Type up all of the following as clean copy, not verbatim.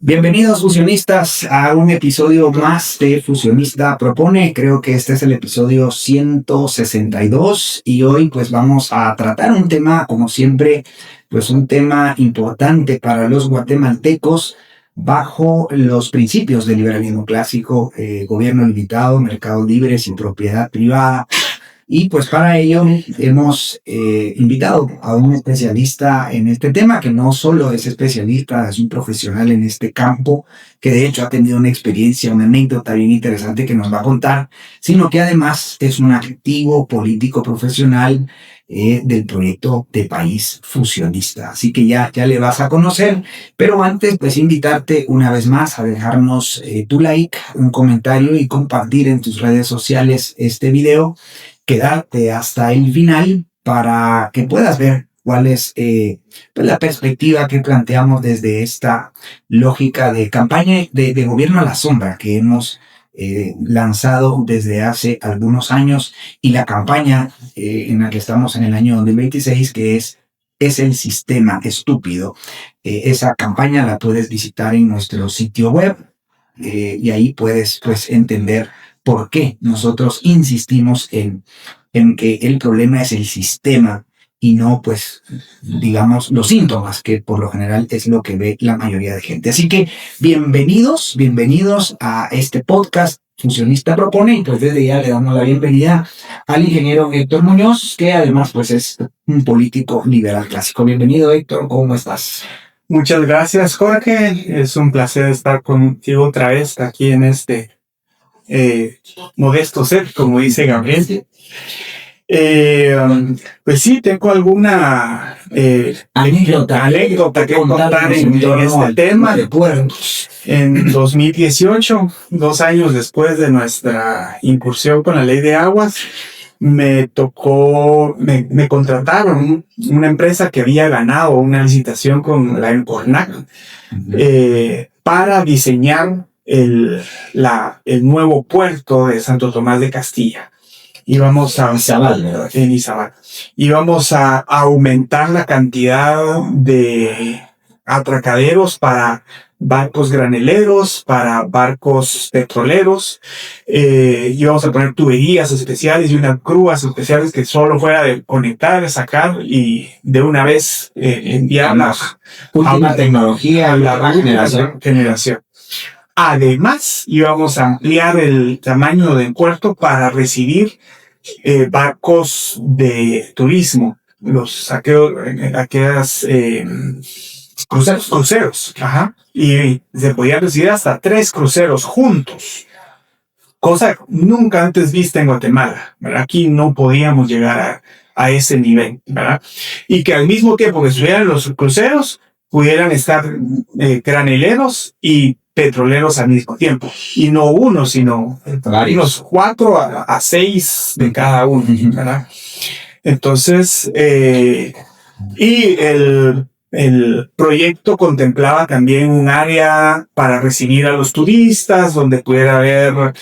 Bienvenidos fusionistas a un episodio más de Fusionista Propone. Creo que este es el episodio 162 y hoy pues vamos a tratar un tema, como siempre, pues un tema importante para los guatemaltecos bajo los principios del liberalismo clásico, gobierno limitado, mercados libres y propiedad privada. Y pues para ello hemos invitado a un especialista en este tema, que no solo es especialista, es un profesional en este campo, que de hecho ha tenido una experiencia, una anécdota bien interesante que nos va a contar, sino que además es un activo político profesional del proyecto de País Fusionista. Así que ya le vas a conocer, pero antes pues invitarte una vez más a dejarnos tu like, un comentario y compartir en tus redes sociales este video. Quedarte hasta el final para que puedas ver cuál es pues la perspectiva que planteamos desde esta lógica de campaña de gobierno a la sombra que hemos lanzado desde hace algunos años, y la campaña en la que estamos en el año 2026, que es el sistema estúpido. Esa campaña la puedes visitar en nuestro sitio web y ahí puedes pues entender por qué nosotros insistimos en que el problema es el sistema y no, pues, digamos, los síntomas, que por lo general es lo que ve la mayoría de gente. Así que bienvenidos a este podcast Fusionista Propone, y pues desde ya le damos la bienvenida al ingeniero Héctor Muñoz, que además pues es un político liberal clásico. Bienvenido, Héctor, ¿cómo estás? Muchas gracias, Jorge. Es un placer estar contigo otra vez aquí en este modesto set, como dice Gabriel. Pues sí, tengo alguna anécdota que contar en este tema. En 2018, 2 años después de nuestra incursión con la ley de aguas, me contrataron una empresa que había ganado una licitación con la Empornac para diseñar el nuevo puerto de Santo Tomás de Castilla. Íbamos a Izabal. Íbamos a aumentar la cantidad de atracaderos para barcos graneleros, para barcos petroleros. Íbamos a poner tuberías especiales y unas grúas especiales que solo fuera de conectar, sacar y de una vez enviarlas a una tecnología, a la generación. Además, íbamos a ampliar el tamaño del puerto para recibir barcos de turismo, aquellas cruceros. Ajá. Y se podía recibir hasta 3 cruceros juntos, cosa nunca antes vista en Guatemala, ¿verdad? Aquí no podíamos llegar a ese nivel, ¿verdad? Y que al mismo tiempo que estuvieran los cruceros, pudieran estar graneleros y petroleros al mismo tiempo. Y no uno, sino unos 4 a 6 de cada uno, ¿verdad? Entonces, y el proyecto contemplaba también un área para recibir a los turistas, donde pudiera haber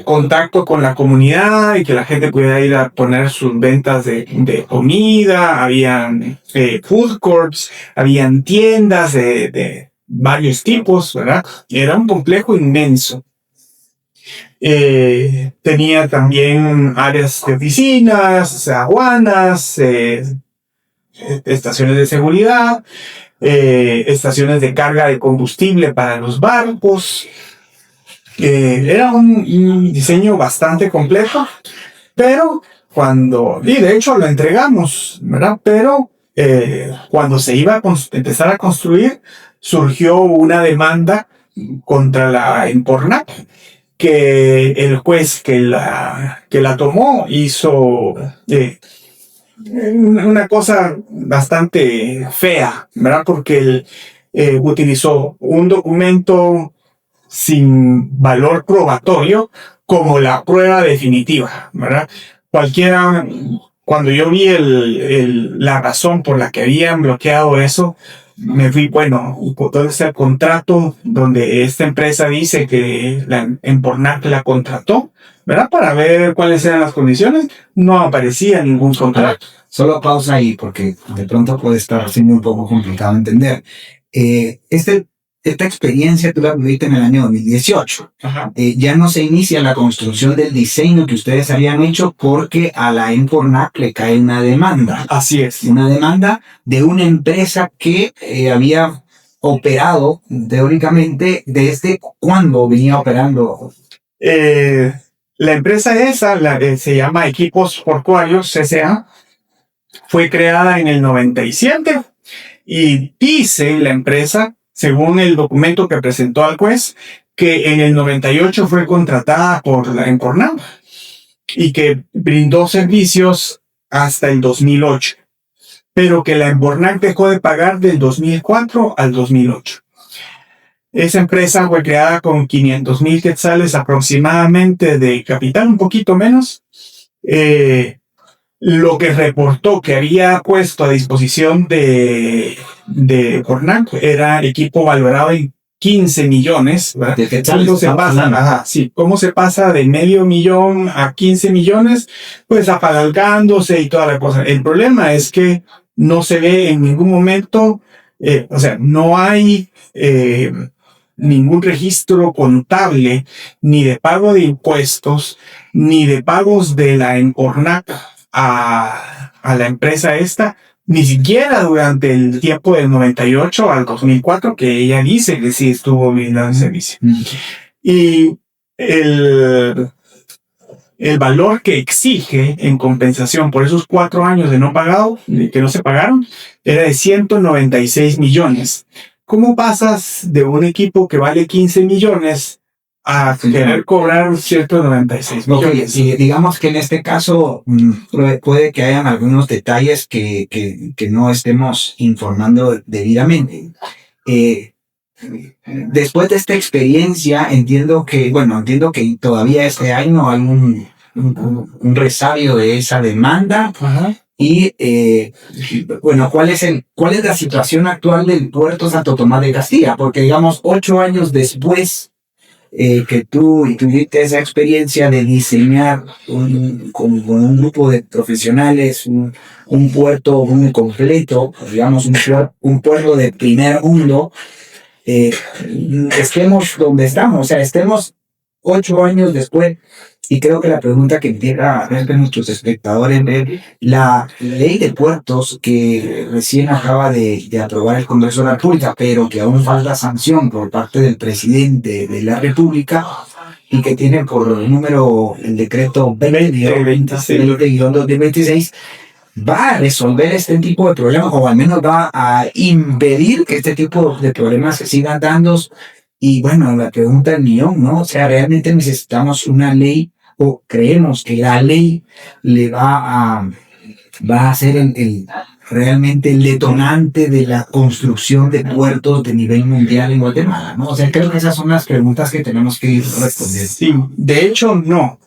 contacto con la comunidad y que la gente pudiera ir a poner sus ventas de comida. Habían food courts, habían tiendas de varios tipos, ¿verdad? Era un complejo inmenso. Tenía también áreas de oficinas, aduanas, estaciones de seguridad, estaciones de carga de combustible para los barcos. Era un diseño bastante complejo, pero y de hecho lo entregamos, ¿verdad? Pero cuando se iba a empezar a construir, surgió una demanda contra la Empornac, que el juez que la tomó hizo una cosa bastante fea, ¿verdad? Porque él utilizó un documento sin valor probatorio como la prueba definitiva, ¿verdad? Cuando yo vi la razón por la que habían bloqueado eso, me fui, bueno, todo ese contrato donde esta empresa dice que la Empornac la contrató, ¿verdad? Para ver cuáles eran las condiciones, no aparecía ningún contrato. Solo pausa ahí, porque de pronto puede estar siendo un poco complicado entender. esta experiencia tú la viviste en el año 2018. Ajá. Ya no se inicia la construcción del diseño que ustedes habían hecho porque a la Enfornac le cae una demanda. Así es. Una demanda de una empresa que había operado teóricamente desde cuándo venía operando. La empresa esa, se llama Equipos Portuarios S.A., fue creada en el 97 y dice la empresa, según el documento que presentó al juez, que en el 98 fue contratada por la Encornau y que brindó servicios hasta el 2008, pero que la Encornau dejó de pagar del 2004 al 2008. Esa empresa fue creada con 500,000 quetzales aproximadamente de capital, un poquito menos. Lo que reportó que había puesto a disposición de Cornac era equipo valorado en 15 millones. ¿De quetzales? ¿Cómo se pasa? Ajá, sí. ¿Cómo se pasa de $500,000 a 15 millones? Pues apalancándose y toda la cosa. El problema es que no se ve en ningún momento, o sea, no hay ningún registro contable, ni de pago de impuestos, ni de pagos de la Encornac a la empresa esta, ni siquiera durante el tiempo del 98 al 2004, que ella dice que sí estuvo brindando el servicio. Y el valor que exige en compensación por esos 4 años de no pagado, que no se pagaron, era de 196 millones. ¿Cómo pasas de un equipo que vale 15 millones a querer cobrar 196 millones? Okay, y digamos que en este caso puede que hayan algunos detalles que no estemos informando debidamente. Después de esta experiencia, entiendo que todavía este año hay un resabio de esa demanda. Ajá. Y ¿cuál es la situación actual del puerto Santo Tomás de Castilla? Porque digamos 8 años después que tú tuviste esa experiencia de diseñar con un grupo de profesionales un puerto muy completo, digamos un puerto de primer mundo, estemos donde estamos, o sea, estemos 8 años después. Y creo que la pregunta que empieza a ver nuestros espectadores ver la ley de puertos que recién acaba de aprobar el Congreso de la República, pero que aún falta sanción por parte del presidente de la República y que tiene por número el decreto 20-2026, va a resolver este tipo de problemas, o al menos va a impedir que este tipo de problemas se sigan dando. Y bueno, la pregunta del millón, ¿no? O sea, ¿realmente necesitamos una ley o creemos que la ley le va a ser realmente el detonante de la construcción de puertos de nivel mundial en Guatemala, ¿no? O sea, creo que esas son las preguntas que tenemos que ir respondiendo. Sí, de hecho, no.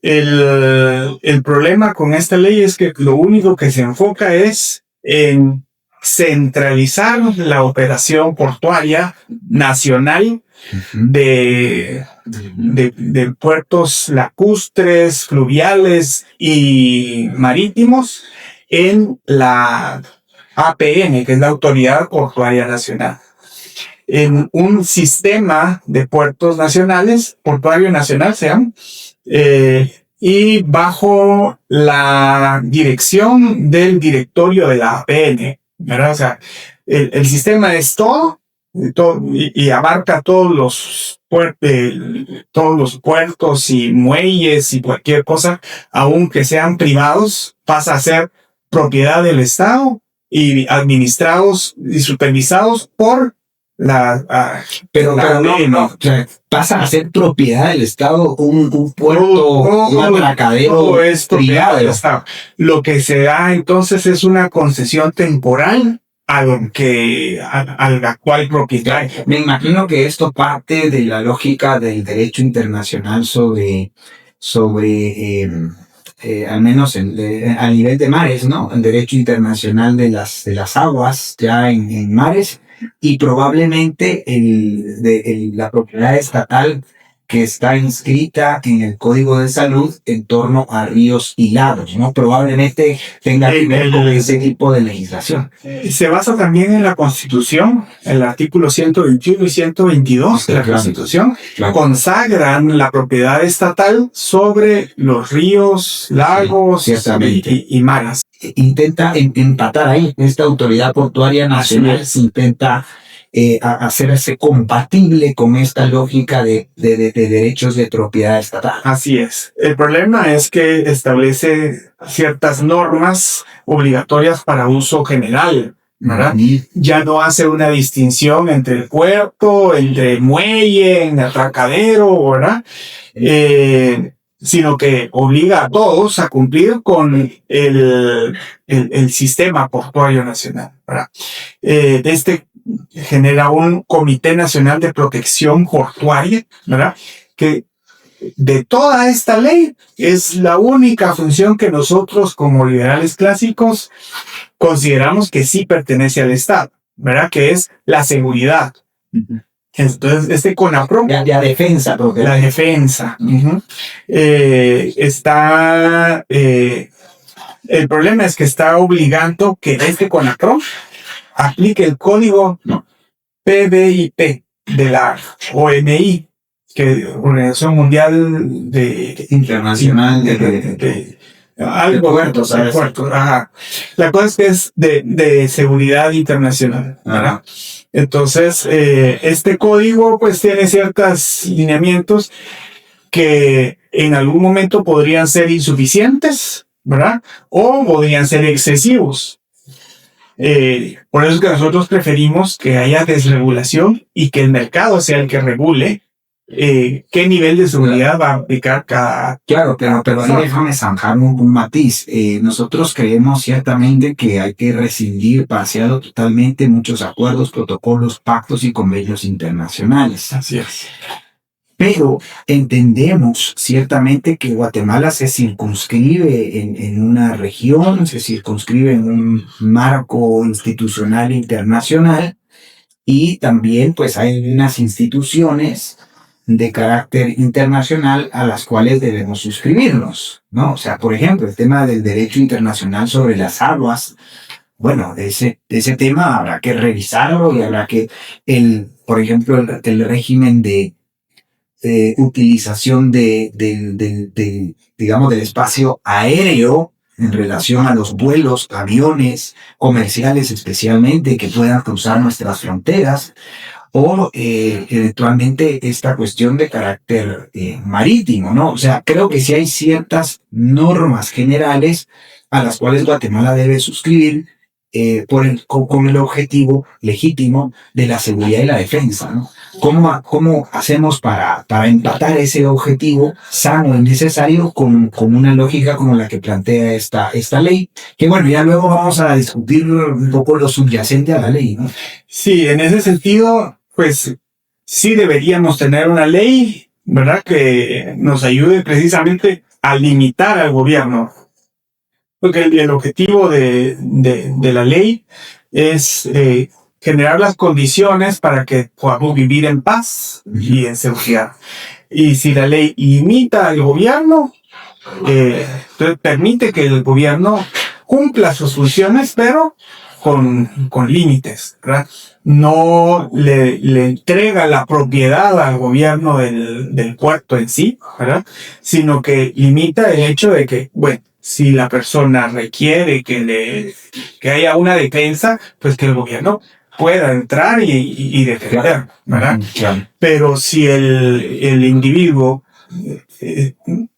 El problema con esta ley es que lo único que se enfoca es en centralizar la operación portuaria nacional de puertos lacustres, fluviales y marítimos en la APN, que es la Autoridad Portuaria Nacional, en un sistema de puertos nacionales, portuario nacional se llama, y bajo la dirección del directorio de la APN, ¿verdad? O sea, el sistema es todo y abarca todos los puertos y muelles y cualquier cosa, aunque sean privados, pasa a ser propiedad del Estado y administrados y supervisados por pero no, o sea, pasa a ser propiedad del Estado un puerto, un atracadero todo es propiedad privado del Estado. Lo que se da entonces es una concesión temporal al actual propietario. Me imagino que esto parte de la lógica del derecho internacional sobre al menos a nivel de mares, ¿no? El derecho internacional de las aguas ya en mares, y probablemente la propiedad estatal que está inscrita en el Código de Salud en torno a ríos y lagos, ¿no? Probablemente tenga que ver con ese tipo de legislación. Se basa también en la Constitución, el artículo 121 y 122 de la Constitución, consagran la propiedad estatal sobre los ríos, lagos y mares. Intenta empatar ahí, esta autoridad portuaria nacional se intenta hacerse compatible con esta lógica de derechos de propiedad estatal. Así es. El problema es que establece ciertas normas obligatorias para uso general, ¿verdad? Ya no hace una distinción entre el puerto, entre el muelle, en el atracadero, ¿verdad? Sino que obliga a todos a cumplir con el sistema portuario nacional, ¿verdad? Genera un Comité Nacional de Protección Portuaria, ¿verdad? Que de toda esta ley es la única función que nosotros como liberales clásicos consideramos que sí pertenece al Estado, ¿verdad? Que es la seguridad. Entonces, CONAPROC... La defensa. La defensa. El problema es que está obligando que CONAPROC aplique el código PBIP de la OMI, que es Organización Mundial Internacional de puertos. Ajá. La cosa es que es de seguridad internacional, ¿verdad? Entonces, este código pues tiene ciertos lineamientos que en algún momento podrían ser insuficientes, ¿verdad? O podrían ser excesivos. Por eso es que nosotros preferimos que haya desregulación y que el mercado sea el que regule qué nivel de seguridad va a aplicar cada... Claro, pero ahí déjame zanjar un matiz. Nosotros creemos ciertamente que hay que rescindir parcial o totalmente muchos acuerdos, protocolos, pactos y convenios internacionales. Así es. Pero entendemos ciertamente que Guatemala se circunscribe en una región, se circunscribe en un marco institucional internacional y también pues hay unas instituciones de carácter internacional a las cuales debemos suscribirnos, ¿no? O sea, por ejemplo, el tema del derecho internacional sobre las aguas, bueno, de ese tema habrá que revisarlo y habrá que, por ejemplo, el régimen de utilización digamos, del espacio aéreo en relación a los vuelos, aviones comerciales especialmente que puedan cruzar nuestras fronteras, o eventualmente esta cuestión de carácter marítimo, ¿no? O sea, creo que sí hay ciertas normas generales a las cuales Guatemala debe suscribir con el objetivo legítimo de la seguridad y la defensa, ¿no? ¿Cómo hacemos para empatar ese objetivo sano y necesario con una lógica como la que plantea esta ley? Que bueno, ya luego vamos a discutir un poco lo subyacente a la ley, ¿no? Sí, en ese sentido, pues sí deberíamos tener una ley, ¿verdad? Que nos ayude precisamente a limitar al gobierno. Porque el objetivo de la ley es generar las condiciones para que podamos vivir en paz y en seguridad. Y si la ley limita al gobierno, entonces permite que el gobierno cumpla sus funciones, pero con límites, ¿verdad? No le entrega la propiedad al gobierno del puerto en sí, ¿verdad? Sino que limita el hecho de que, bueno, si la persona requiere que haya una defensa, pues que el gobierno pueda entrar y defender, ¿verdad? Pero si el individuo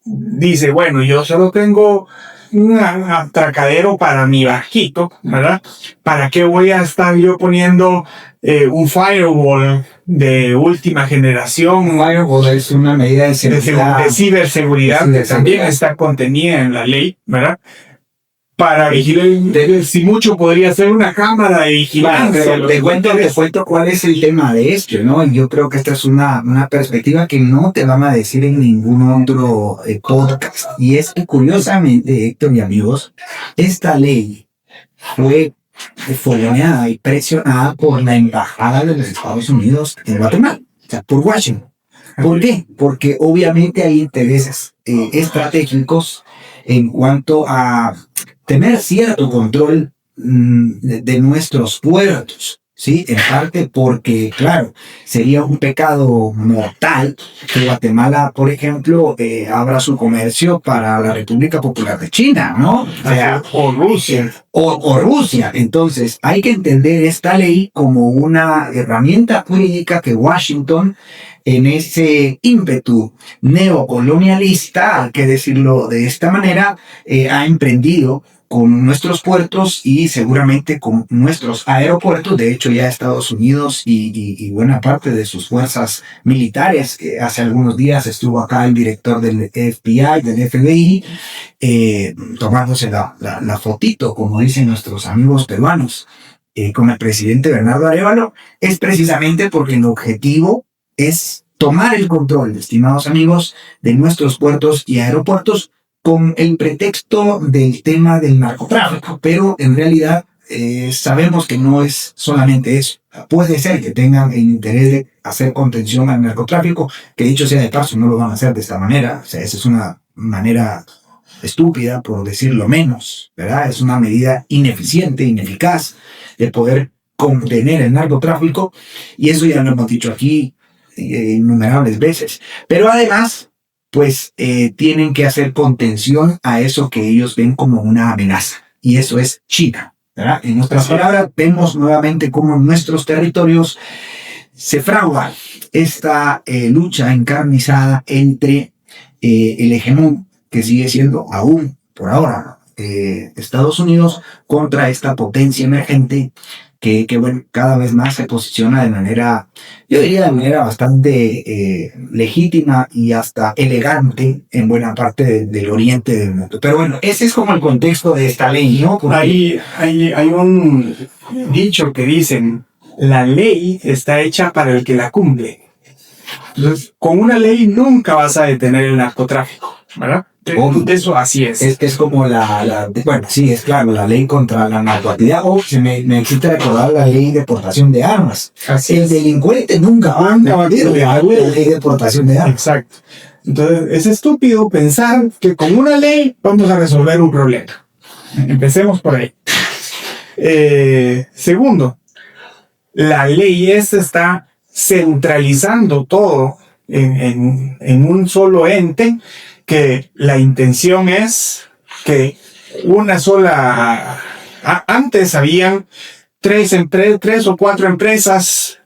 dice, bueno, yo solo tengo un atracadero para mi barquito, ¿verdad? ¿Para qué voy a estar yo poniendo un firewall de última generación? Un firewall es una medida de seguridad. De ciberseguridad que también está contenida en la ley, ¿verdad? Para vigilar, si mucho podría ser una cámara de vigilancia. Bueno, te cuento cuál es el tema de esto, ¿no? Y yo creo que esta es una perspectiva que no te van a decir en ningún otro podcast. Y es que curiosamente, Héctor y amigos, esta ley fue fogoneada y presionada por la Embajada de los Estados Unidos en Guatemala, o sea, por Washington. ¿Por qué? Porque obviamente hay intereses estratégicos en cuanto a tener cierto control de nuestros puertos, ¿sí? En parte porque, claro, sería un pecado mortal que Guatemala, por ejemplo, abra su comercio para la República Popular de China, ¿no? O Rusia. O Rusia. Entonces, hay que entender esta ley como una herramienta jurídica que Washington, en ese ímpetu neocolonialista, hay que decirlo de esta manera, ha emprendido con nuestros puertos y seguramente con nuestros aeropuertos. De hecho, ya Estados Unidos y buena parte de sus fuerzas militares, que hace algunos días estuvo acá el director del FBI, del FBI, tomándose la fotito, como dicen nuestros amigos peruanos, con el presidente Bernardo Arévalo, es precisamente porque el objetivo es tomar el control, estimados amigos, de nuestros puertos y aeropuertos con el pretexto del tema del narcotráfico, pero en realidad sabemos que no es solamente eso. Puede ser que tengan el interés de hacer contención al narcotráfico, que dicho sea de paso, no lo van a hacer de esta manera. O sea, esa es una manera estúpida, por decirlo menos, ¿verdad? Es una medida ineficiente, ineficaz de poder contener el narcotráfico, y eso ya lo hemos dicho aquí innumerables veces. Pero además, pues tienen que hacer contención a eso que ellos ven como una amenaza, y eso es China, ¿verdad? En nuestras palabras, vemos nuevamente cómo en nuestros territorios se fragua esta lucha encarnizada entre el hegemón, que sigue siendo aún por ahora Estados Unidos, contra esta potencia emergente que bueno, cada vez más se posiciona de manera, yo diría de manera bastante legítima y hasta elegante en buena parte del oriente del mundo. Pero bueno, ese es como el contexto de esta ley, ¿no? Porque hay un dicho que dicen, la ley está hecha para el que la cumple. Entonces, con una ley nunca vas a detener el narcotráfico, ¿verdad? Eso así es. Es como bueno, sí, es claro, la ley contra la narcoactividad, o se me necesita recordar la ley de portación de armas. Así el delincuente nunca va a meter la ley de portación de armas. Exacto. Entonces, es estúpido pensar que con una ley vamos a resolver un problema. Empecemos por ahí. Segundo, la ley está centralizando todo en un solo ente, que la intención es que una sola... Antes habían tres o cuatro empresas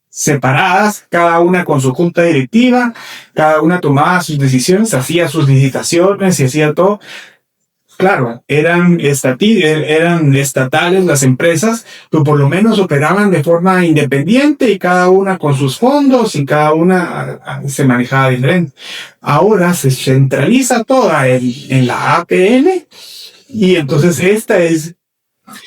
separadas, cada una con su junta directiva, cada una tomaba sus decisiones, hacía sus licitaciones y hacía todo. Claro, eran estatales las empresas, pero por lo menos operaban de forma independiente y cada una con sus fondos y cada una se manejaba diferente. Ahora se centraliza toda en la APN, y entonces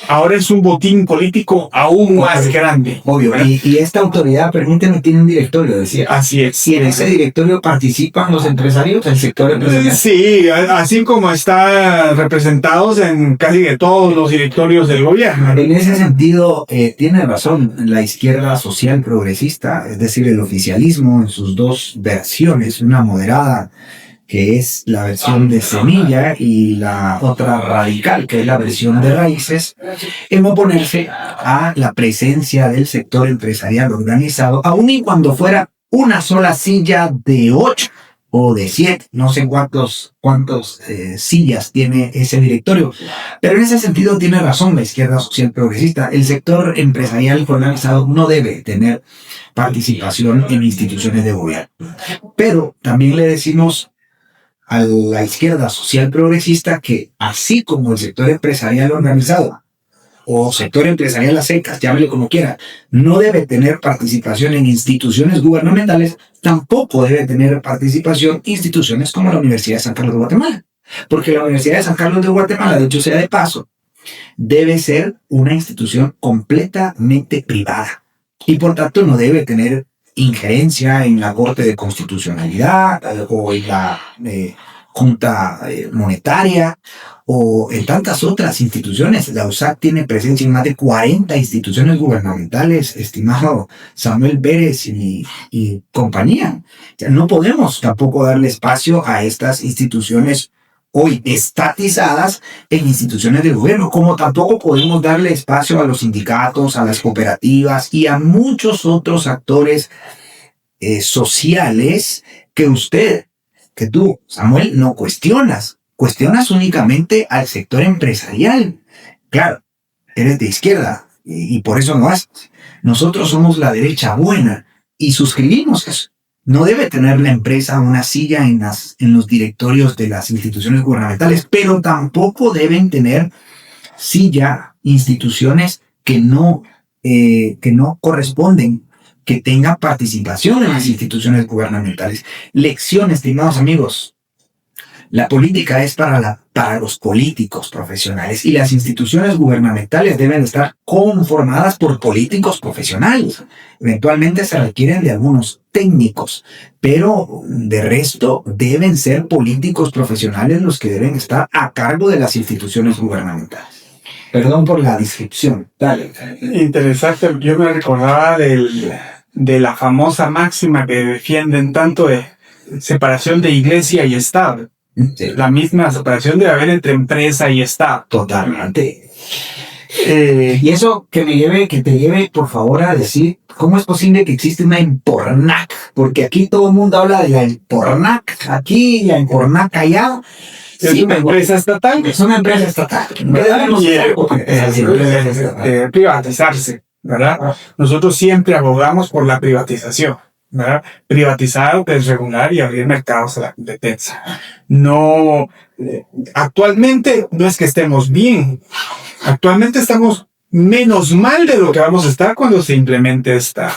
ahora es un botín político aún más grande. Obvio. Y esta autoridad, permíteme, tiene un directorio, decía. Así es. ¿Y en ese directorio participan los empresarios, el sector empresarial? Sí, así como están representados en casi de todos los directorios del gobierno. En ese sentido, tiene razón la izquierda social progresista, es decir, el oficialismo en sus dos versiones, una moderada, que es la versión de semilla, y la otra radical, que es la versión de raíces, en oponerse a la presencia del sector empresarial organizado, aun y cuando fuera una sola silla de 8 o de 7, no sé cuántos sillas tiene ese directorio. Pero en ese sentido tiene razón la izquierda social progresista. El sector empresarial organizado no debe tener participación en instituciones de gobierno. Pero también le decimos a la izquierda social progresista que, así como el sector empresarial organizado o sector empresarial a secas, llámele como quiera, no debe tener participación en instituciones gubernamentales, tampoco debe tener participación en instituciones como la Universidad de San Carlos de Guatemala. Porque la Universidad de San Carlos de Guatemala, de hecho sea de paso, debe ser una institución completamente privada y por tanto no debe tener injerencia en la Corte de Constitucionalidad o en la Junta Monetaria o en tantas otras instituciones. La USAC tiene presencia en más de 40 instituciones gubernamentales, estimado Samuel Pérez y compañía. No podemos tampoco darle espacio a estas instituciones hoy estatizadas en instituciones de gobierno, como tampoco podemos darle espacio a los sindicatos, a las cooperativas y a muchos otros actores sociales que tú, Samuel, no cuestionas. Cuestionas únicamente al sector empresarial. Claro, eres de izquierda y por eso no haces. Nosotros somos la derecha buena y suscribimos eso. No debe tener la empresa una silla en los directorios de las instituciones gubernamentales, pero tampoco deben tener silla instituciones que no corresponden, que tengan participación en las instituciones gubernamentales. Lección, estimados amigos. La política es para los políticos profesionales y las instituciones gubernamentales deben estar conformadas por políticos profesionales. Eventualmente se requieren de algunos técnicos, pero de resto deben ser políticos profesionales los que deben estar a cargo de las instituciones gubernamentales. Perdón por la descripción. Dale. Interesante. Yo me recordaba de la famosa máxima que defienden tanto de separación de iglesia y Estado. Sí. La misma separación debe haber entre empresa y Estado. Totalmente. Y eso que te lleve, por favor, a decir, ¿cómo es posible que existe una Empornac? Porque aquí todo el mundo habla de la Empornac aquí, la Empornac allá. Es una empresa estatal. Es una empresa estatal. Privatizarse, ¿verdad? Nosotros siempre abogamos por la privatización, ¿verdad? Privatizar, desregular y abrir mercados a la competencia. No, actualmente no es que estemos bien. Actualmente estamos menos mal de lo que vamos a estar cuando se implemente esta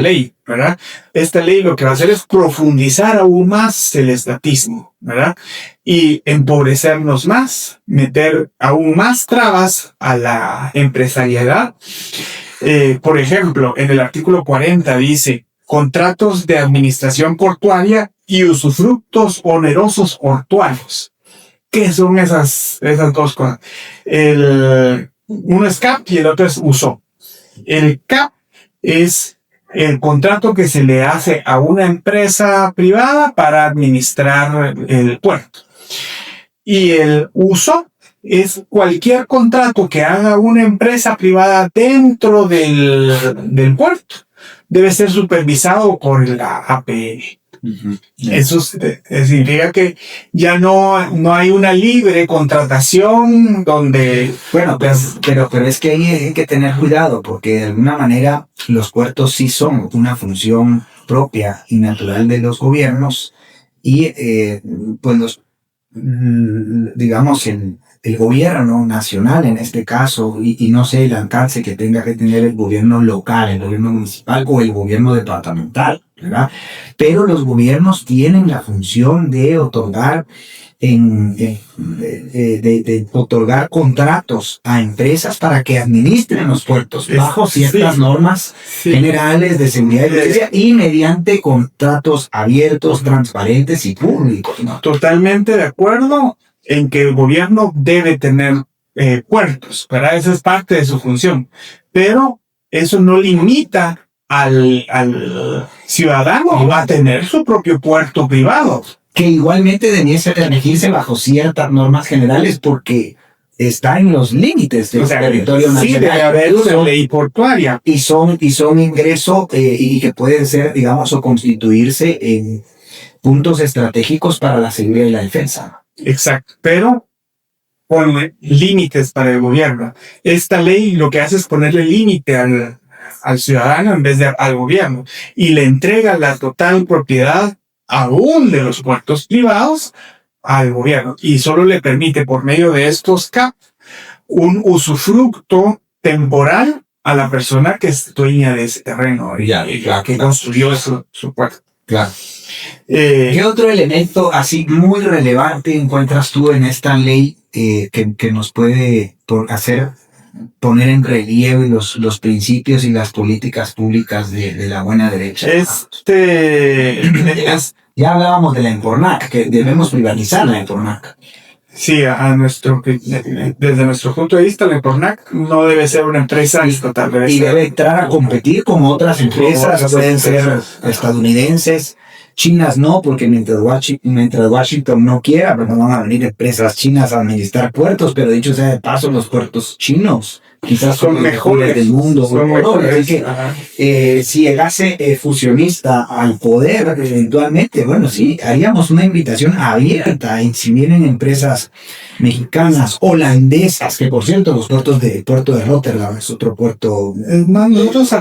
ley, ¿verdad? Esta ley lo que va a hacer es profundizar aún más el estatismo, ¿verdad? Y empobrecernos más, meter aún más trabas a la empresariedad. Por ejemplo, en el artículo 40 dice contratos de administración portuaria y usufructos onerosos portuarios. ¿Qué son esas dos cosas? Uno es CAP y el otro es USO. El CAP es el contrato que se le hace a una empresa privada para administrar el puerto. Y el USO es cualquier contrato que haga una empresa privada dentro del puerto. Debe ser supervisado por la APN. Uh-huh. Eso significa que ya no hay una libre contratación donde... Bueno, pero es que ahí hay que tener cuidado porque de alguna manera los puertos sí son una función propia y natural de los gobiernos y pues digamos el gobierno nacional en este caso y no sé el alcance que tenga que tener el gobierno local, el gobierno municipal o el gobierno departamental, ¿verdad? Pero los gobiernos tienen la función de otorgar de otorgar contratos a empresas para que administren los puertos bajo ciertas normas generales de seguridad y mediante contratos abiertos, transparentes y públicos, ¿no? Totalmente de acuerdo en que el gobierno debe tener puertos, ¿verdad? Esa es parte de su función, pero eso no limita al ciudadano a tener su propio puerto privado. Que igualmente debiese regirse bajo ciertas normas generales porque está en los límites del territorio nacional. Sí, debe haber una ley portuaria. Y son ingresos y que pueden ser, digamos, o constituirse en puntos estratégicos para la seguridad y la defensa. Exacto, pero pone límites para el gobierno. Esta ley lo que hace es ponerle límite al ciudadano en vez de al gobierno y le entrega la total propiedad aún de los puertos privados al gobierno y solo le permite por medio de estos CAP un usufructo temporal a la persona que es dueña de ese terreno y que construyó su puerto. Claro. ¿Qué otro elemento así muy relevante encuentras tú en esta ley que nos puede hacer poner en relieve los principios y las políticas públicas de la buena derecha. Ya hablábamos de la Empornac, que debemos privatizar la Empornac. Sí, desde nuestro punto de vista, la Empornac no debe ser una empresa estatal. Y debe entrar a competir con otras empresas, pueden ser estadounidenses, chinas no, porque mientras Washington no quiera, pues no van a venir empresas chinas a administrar puertos, pero dicho sea de paso, los puertos chinos quizás son mejores del mundo. Son mejores. Así que si llegase fusionista al poder, eventualmente, bueno, sí, haríamos una invitación abierta, y si vienen empresas mexicanas, holandesas, que por cierto, los puerto de Rotterdam es otro puerto. Nosotros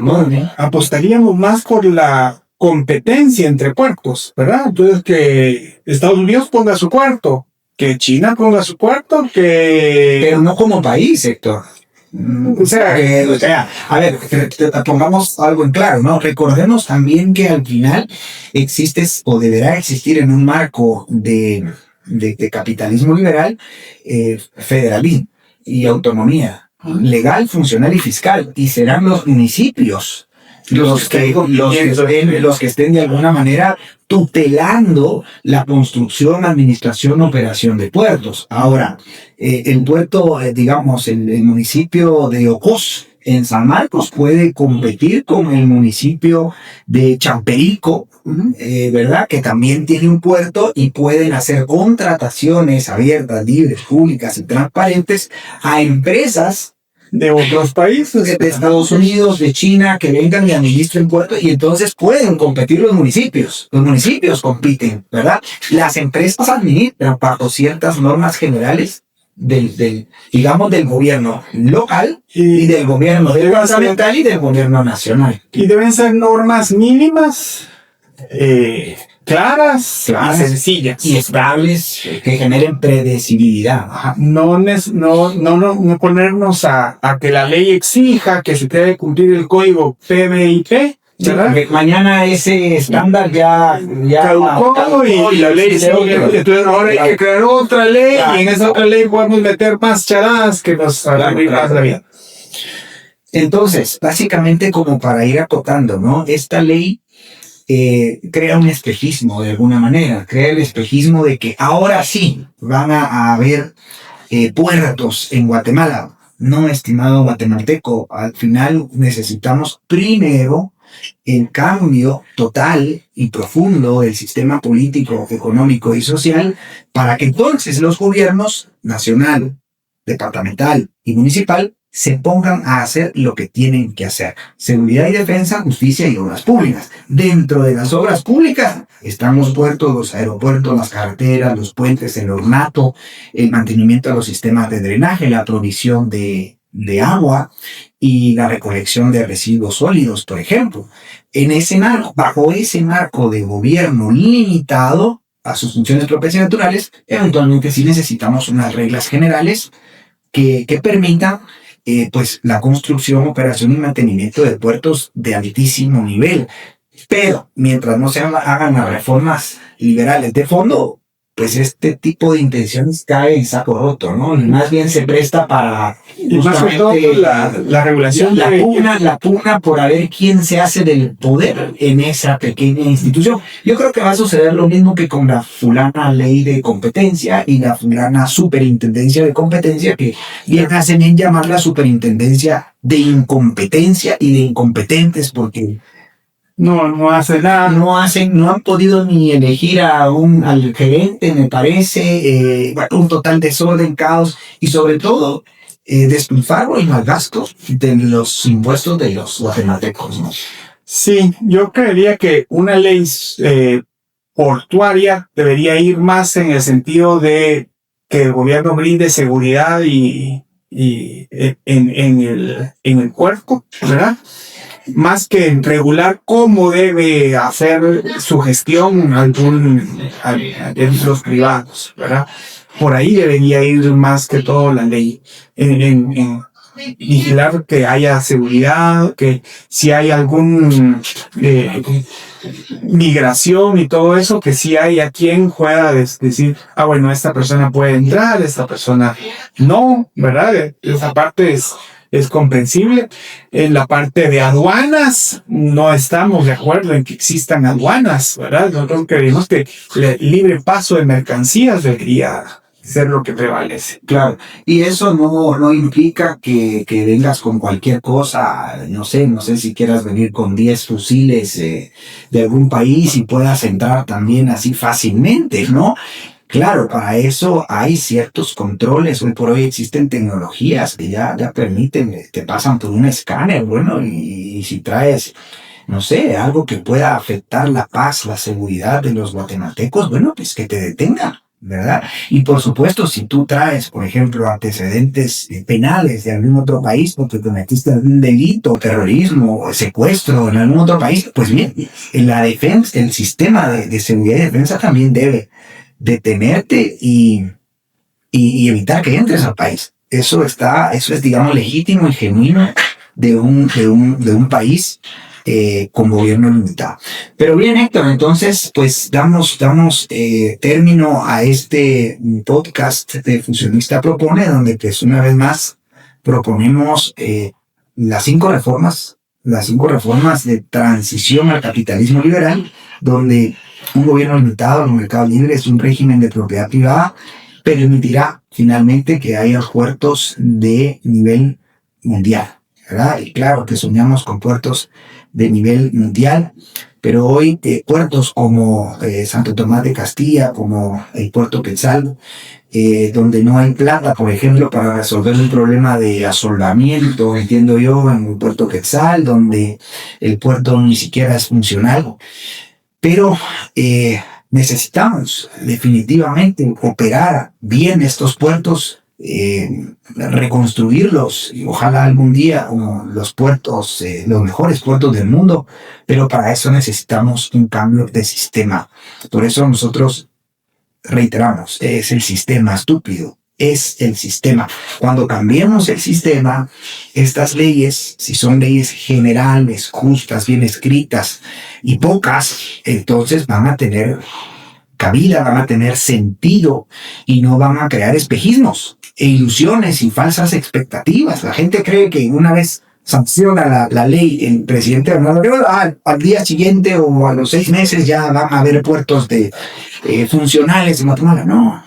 apostaríamos más por la competencia entre puertos, ¿verdad? Entonces que Estados Unidos ponga su puerto, que China ponga su puerto, Pero no como país, Héctor. O sea, a ver, pongamos algo en claro, ¿no? Recordemos también que al final existe o deberá existir en un marco de capitalismo liberal, federalismo y autonomía legal, funcional y fiscal, y serán los municipios los que estén de alguna manera tutelando la construcción, administración, operación de puertos. Ahora, el puerto, digamos, el municipio de Ocos en San Marcos puede competir con el municipio de Champerico, ¿verdad? Que también tiene un puerto, y pueden hacer contrataciones abiertas, libres, públicas y transparentes a empresas de otros países, de Estados Unidos, de China, que vengan y administren puertos, y entonces pueden competir los municipios. Los municipios compiten, ¿verdad? Las empresas administran bajo ciertas normas generales del gobierno local y del gobierno departamental y del gobierno nacional. Y deben ser normas mínimas, claras y sencillas y estables, que generen predecibilidad. No ponernos a que la ley exija que se debe cumplir el código PBIP. Sí, mañana ese estándar ya caducó y la ley entonces ahora hay que crear otra ley, y en esa otra ley podemos meter más charadas que nos harán más la vida. Entonces, básicamente, como para ir acotando, ¿no? Esta ley crea un espejismo de alguna manera, crea el espejismo de que ahora sí van a haber puertos en Guatemala. No, estimado guatemalteco, al final necesitamos primero el cambio total y profundo del sistema político, económico y social, para que entonces los gobiernos nacional, departamental y municipal se pongan a hacer lo que tienen que hacer. Seguridad y defensa, justicia y obras públicas. Dentro de las obras públicas están los puertos, los aeropuertos, las carreteras, los puentes, el ornato, el mantenimiento de los sistemas de drenaje, la provisión de agua y la recolección de residuos sólidos, por ejemplo. Bajo ese marco de gobierno limitado a sus funciones propias y naturales, eventualmente sí necesitamos unas reglas generales que permitan pues la construcción, operación y mantenimiento de puertos de altísimo nivel. Pero mientras no se hagan las reformas liberales de fondo, pues este tipo de intenciones cae en saco roto, ¿no? Más bien se presta para justamente la regulación, la pugna por a ver quién se hace del poder en esa pequeña institución. Yo creo que va a suceder lo mismo que con la fulana ley de competencia y la fulana superintendencia de competencia, que bien hacen en llamarla superintendencia de incompetencia y de incompetentes, porque no hace nada. No han podido ni elegir al gerente, me parece. Un total desorden, caos y sobre todo despilfarro y mal gasto de los impuestos de los guatemaltecos, ¿no? Sí, yo creería que una ley portuaria debería ir más en el sentido de que el gobierno brinde seguridad y en el puerto, ¿verdad? Más que en regular cómo debe hacer su gestión de los privados, ¿verdad? Por ahí debería ir más que todo la ley, en vigilar que haya seguridad, que si hay algún migración y todo eso, que si hay a quien pueda decir, bueno, esta persona puede entrar, esta persona no, ¿verdad? Esa parte es comprensible. En la parte de aduanas, no estamos de acuerdo en que existan aduanas, ¿verdad? Nosotros creemos que el libre paso de mercancías debería ser lo que prevalece. Claro, y eso no implica que vengas con cualquier cosa, no sé si quieras venir con 10 fusiles de algún país y puedas entrar también así fácilmente, ¿no? Claro, para eso hay ciertos controles. Hoy por hoy existen tecnologías que ya permiten, te pasan por un escáner, bueno, y si traes, no sé, algo que pueda afectar la paz, la seguridad de los guatemaltecos, bueno, pues que te detengan, ¿verdad? Y por supuesto, si tú traes, por ejemplo, antecedentes penales de algún otro país porque cometiste algún delito, terrorismo, secuestro en algún otro país, pues bien, en la defensa, el sistema de seguridad y defensa también debe detenerte y evitar que entres al país. Eso es, digamos, legítimo y genuino de un país con gobierno limitado. Pero bien, Héctor, entonces, pues damos término a este podcast de Fusionista Propone, donde pues una vez más proponemos las 5 reformas de transición al capitalismo liberal, donde un gobierno limitado, los mercados libres, un régimen de propiedad privada, permitirá finalmente que haya puertos de nivel mundial, ¿verdad? Y claro que soñamos con puertos de nivel mundial, pero hoy puertos como Santo Tomás de Castilla, como el puerto Quetzal, donde no hay plata, por ejemplo, para resolver un problema de asolvamiento, entiendo yo, en el puerto Quetzal, donde el puerto ni siquiera es funcional. Pero necesitamos definitivamente operar bien estos puertos, reconstruirlos y ojalá algún día como los puertos, los mejores puertos del mundo, pero para eso necesitamos un cambio de sistema. Por eso nosotros reiteramos, es el sistema estúpido. Es el sistema. Cuando cambiemos el sistema, estas leyes, si son leyes generales, justas, bien escritas y pocas, entonces van a tener cabida, van a tener sentido y no van a crear espejismos e ilusiones y falsas expectativas. La gente cree que una vez sanciona la ley el presidente Bernardo Arevalo, al día siguiente o a los 6 meses ya van a haber puertos funcionales en Guatemala.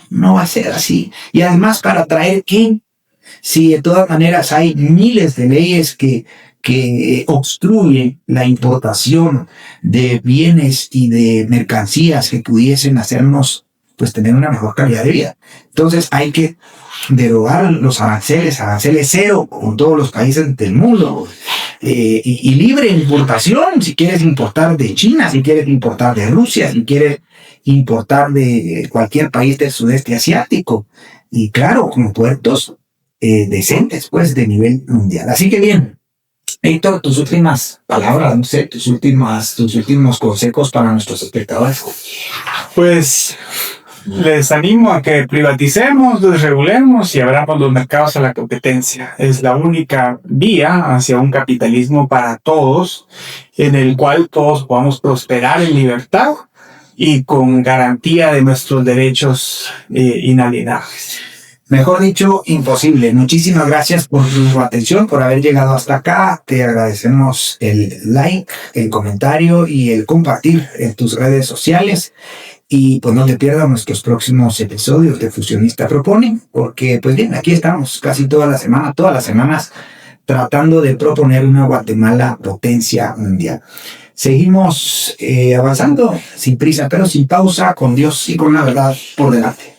No va a ser así. Y además, ¿para traer qué? Si de todas maneras hay miles de leyes que obstruyen la importación de bienes y de mercancías que pudiesen hacernos pues tener una mejor calidad de vida. Entonces hay que derogar los aranceles cero con todos los países del mundo, y libre importación, si quieres importar de China, si quieres importar de Rusia, si quieres importar de cualquier país del sudeste asiático, y claro, con puertos decentes, pues, de nivel mundial. Así que bien, Héctor, tus últimas palabras, no sé, tus últimos consejos para nuestros espectadores. Pues les animo a que privaticemos, desregulemos y abramos los mercados a la competencia. Es la única vía hacia un capitalismo para todos, en el cual todos podamos prosperar en libertad y con garantía de nuestros derechos inalienables. Mejor dicho, imposible. Muchísimas gracias por tu atención, por haber llegado hasta acá. Te agradecemos el like, el comentario y el compartir en tus redes sociales. Y pues no te pierdas nuestros próximos episodios de Fusionista Propone, porque pues bien, aquí estamos casi todas las semanas tratando de proponer una Guatemala potencia mundial. Seguimos avanzando sin prisa, pero sin pausa, con Dios y con la verdad por delante.